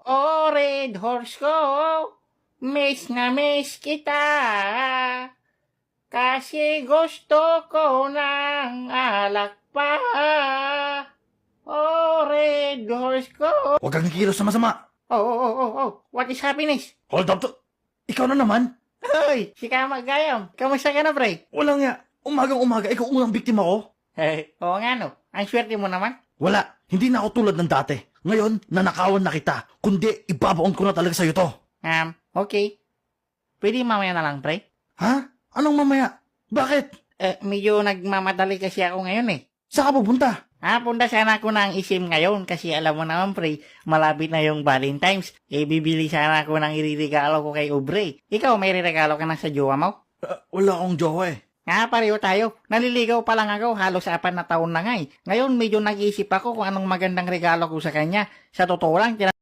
Oh, red horse ko, miss na miss kita. Kasi gusto ko ng alak pa. Oh, red horse ko. Huwag kang kikilos na masama. Oh. What is happiness? Hold up to. Ikaw na naman. Hoy, si Kamagayam. Kamusta ka na, pre? Wala nga. Umagang-umaga, ikaw unang biktima ko. Oo nga, no. Ang swerte mo naman. Wala. Hindi na ako tulad ng dati. Ngayon, nanakawan na kita. Kundi, ibabaon ko na talaga sa'yo to. Okay. Pwede mamaya na lang, pre? Ha? Anong mamaya? Bakit? Medyo nagmamadali kasi ako ngayon eh. Saan ka pupunta? Punta sana ako ng isim ngayon kasi alam mo naman pre, malapit na yung Valentine's. Bibili sana ako ng iririgalo ko kay Aubrey. Ikaw, may iririgalo ka na sa jowa mo? Wala akong jowa eh. Pareho tayo. Naliligaw pa lang ako, halos 4 na taon na nga eh. Ngayon, medyo nag-iisip ako kung anong magandang regalo ko sa kanya. Sa totoo lang,